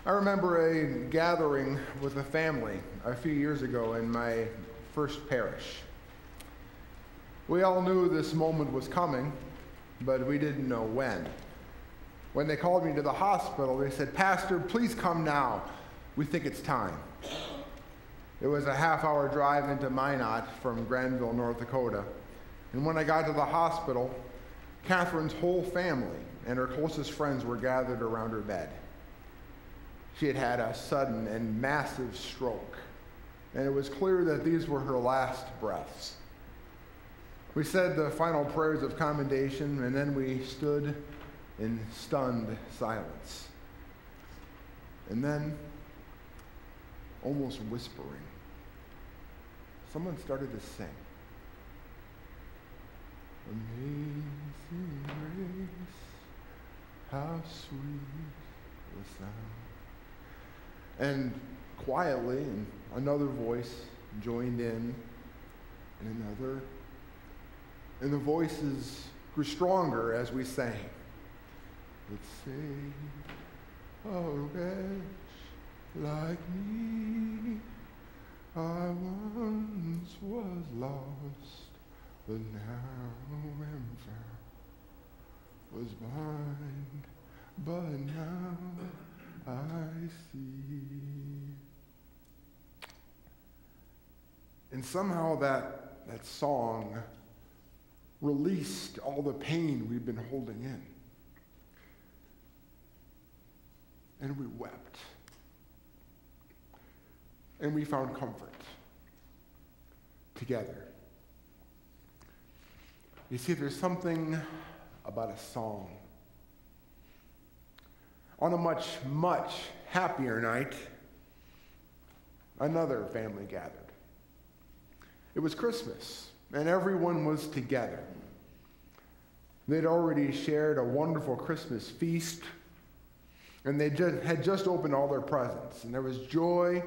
I remember a gathering with a family a few years ago in my first parish. We all knew this moment was coming, but we didn't know when. When they called me to the hospital, they said, "Pastor, please come now. We think it's time." It was a half-hour drive into Minot from Granville, North Dakota. And when I got to the hospital, Catherine's whole family and her closest friends were gathered around her bed. She had had a sudden and massive stroke, and it was clear that these were her last breaths. We said the final prayers of commendation, and then we stood in stunned silence. And then, almost whispering, someone started to sing. Amazing grace, how sweet the sound. And quietly, and another voice joined in, and another. And the voices grew stronger as we sang. It saved a wretch like me. I once was lost, but now am found. Was blind, but now I see. And somehow that song released all the pain we've been holding in. And we wept. And we found comfort together. You see, there's something about a song. On a much, much happier night, another family gathered. It was Christmas, and everyone was together. They'd already shared a wonderful Christmas feast, and they had just opened all their presents, and there was joy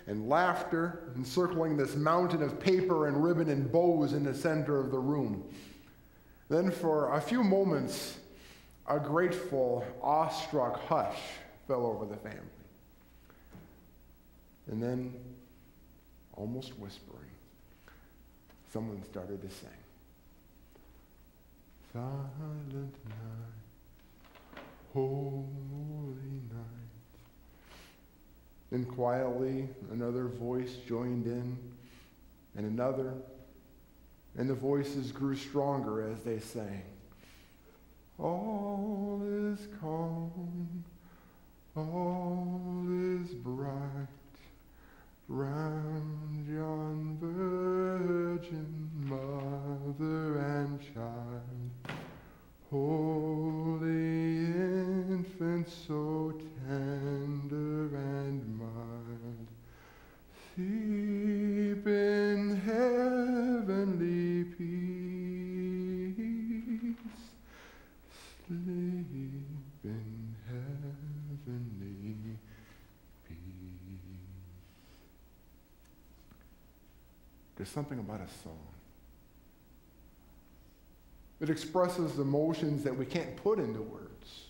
and laughter encircling this mountain of paper and ribbon and bows in the center of the room. Then for a few moments, a grateful, awestruck hush fell over the family. And then, almost whispering, someone started to sing. Silent night, holy night. And quietly, another voice joined in, and another, and the voices grew stronger as they sang. All is calm, all is bright, round yon virgin mother and child, holy infant, so tender and mild, sleep in heavenly peace, sleep in heavenly peace. There's something about a song. It expresses emotions that we can't put into words.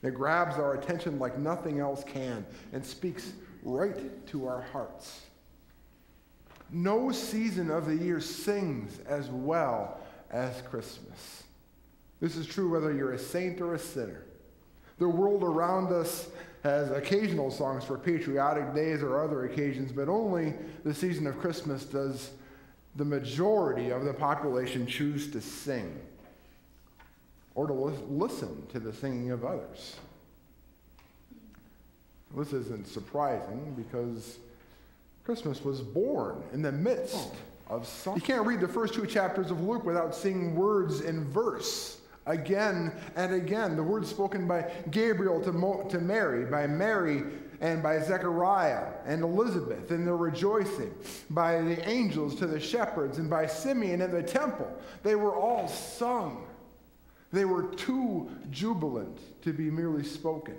It grabs our attention like nothing else can and speaks right to our hearts. No season of the year sings as well as Christmas. This is true whether you're a saint or a sinner. The world around us has occasional songs for patriotic days or other occasions, but only the season of Christmas does the majority of the population choose to sing or to listen to the singing of others. This isn't surprising because Christmas was born in the midst of song. You can't read the first 2 chapters of Luke without seeing words in verse again and again. The words spoken by Gabriel to Mary, by Mary and by Zechariah and Elizabeth in their rejoicing, by the angels to the shepherds, and by Simeon in the temple. They were all sung. They were too jubilant to be merely spoken.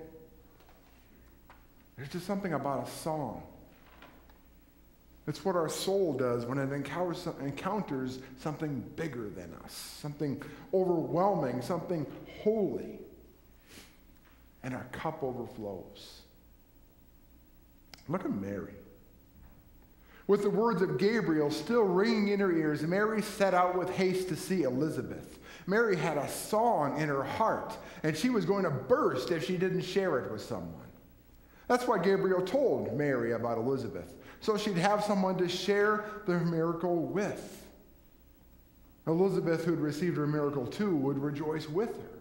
There's just something about a song. It's what our soul does when it encounters something bigger than us, something overwhelming, something holy. And our cup overflows. Look at Mary. With the words of Gabriel still ringing in her ears, Mary set out with haste to see Elizabeth. Mary had a song in her heart, and she was going to burst if she didn't share it with someone. That's why Gabriel told Mary about Elizabeth, so she'd have someone to share the miracle with. Elizabeth, who'd received her miracle too, would rejoice with her.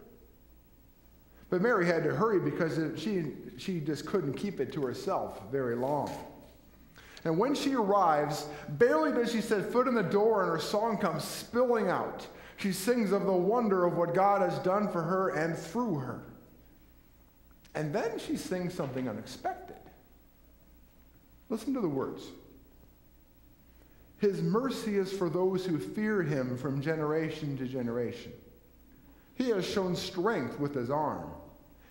But Mary had to hurry because she just couldn't keep it to herself very long. And when she arrives, barely does she set foot in the door and her song comes spilling out. She sings of the wonder of what God has done for her and through her. And then she sings something unexpected. Listen to the words. His mercy is for those who fear him from generation to generation. He has shown strength with his arm.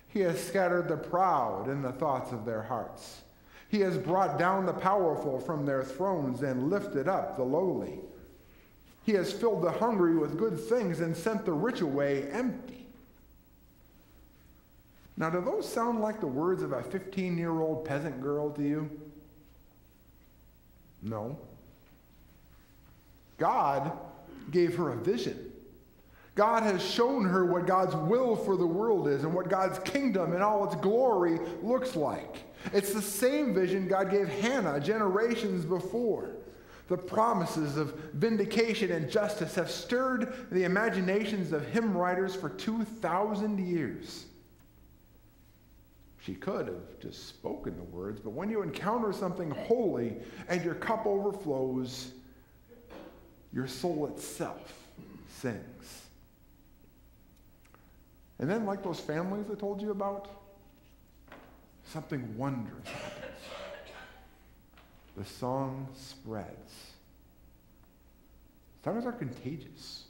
He has scattered the proud in the thoughts of their hearts. He has brought down the powerful from their thrones and lifted up the lowly. He has filled the hungry with good things and sent the rich away empty. Now, do those sound like the words of a 15-year-old peasant girl to you? No. God gave her a vision. God has shown her what God's will for the world is and what God's kingdom in all its glory looks like. It's the same vision God gave Hannah generations before. The promises of vindication and justice have stirred the imaginations of hymn writers for 2,000 years. She could have just spoken the words, but when you encounter something holy and your cup overflows, your soul itself sings. And then, like those families I told you about, something wondrous happens. The song spreads. Songs are contagious.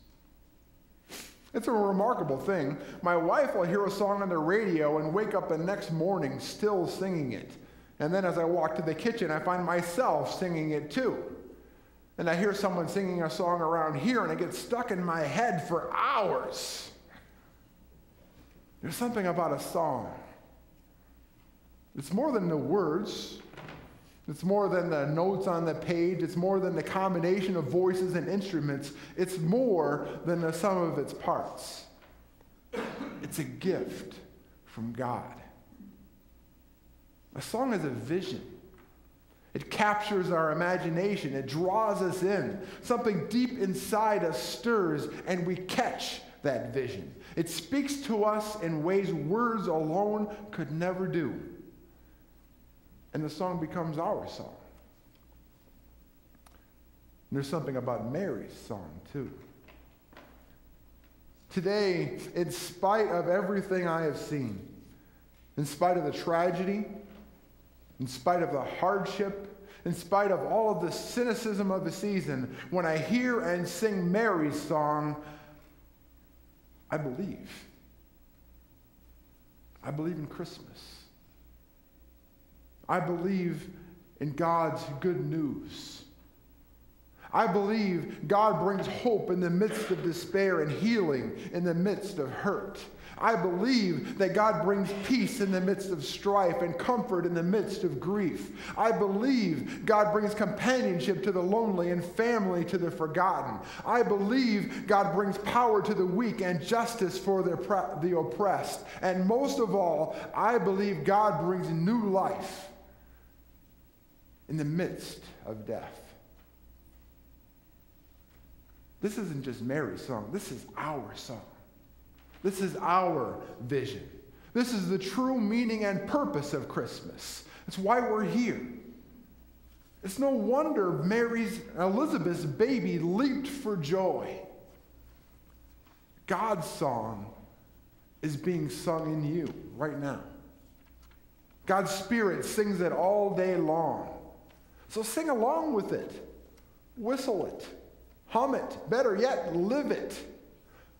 It's a remarkable thing. My wife will hear a song on the radio and wake up the next morning still singing it. And then as I walk to the kitchen, I find myself singing it too. And I hear someone singing a song around here, and it gets stuck in my head for hours. There's something about a song. It's more than the words. It's more than the notes on the page. It's more than the combination of voices and instruments. It's more than the sum of its parts. It's a gift from God. A song is a vision. It captures our imagination. It draws us in. Something deep inside us stirs, and we catch that vision. It speaks to us in ways words alone could never do. And the song becomes our song. And there's something about Mary's song, too. Today, in spite of everything I have seen, in spite of the tragedy, in spite of the hardship, in spite of all of the cynicism of the season, when I hear and sing Mary's song, I believe. I believe in Christmas. I believe in God's good news. I believe God brings hope in the midst of despair and healing in the midst of hurt. I believe that God brings peace in the midst of strife and comfort in the midst of grief. I believe God brings companionship to the lonely and family to the forgotten. I believe God brings power to the weak and justice for the oppressed. And most of all, I believe God brings new life in the midst of death. This isn't just Mary's song. This is our song. This is our vision. This is the true meaning and purpose of Christmas. It's why we're here. It's no wonder Elizabeth's baby leaped for joy. God's song is being sung in you right now. God's Spirit sings it all day long. So sing along with it. Whistle it. Hum it. Better yet, live it.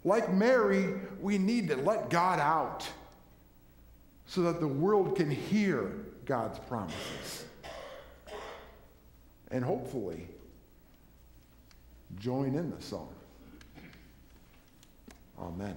Like Mary, we need to let God out so that the world can hear God's promises. And hopefully, join in the song. Amen.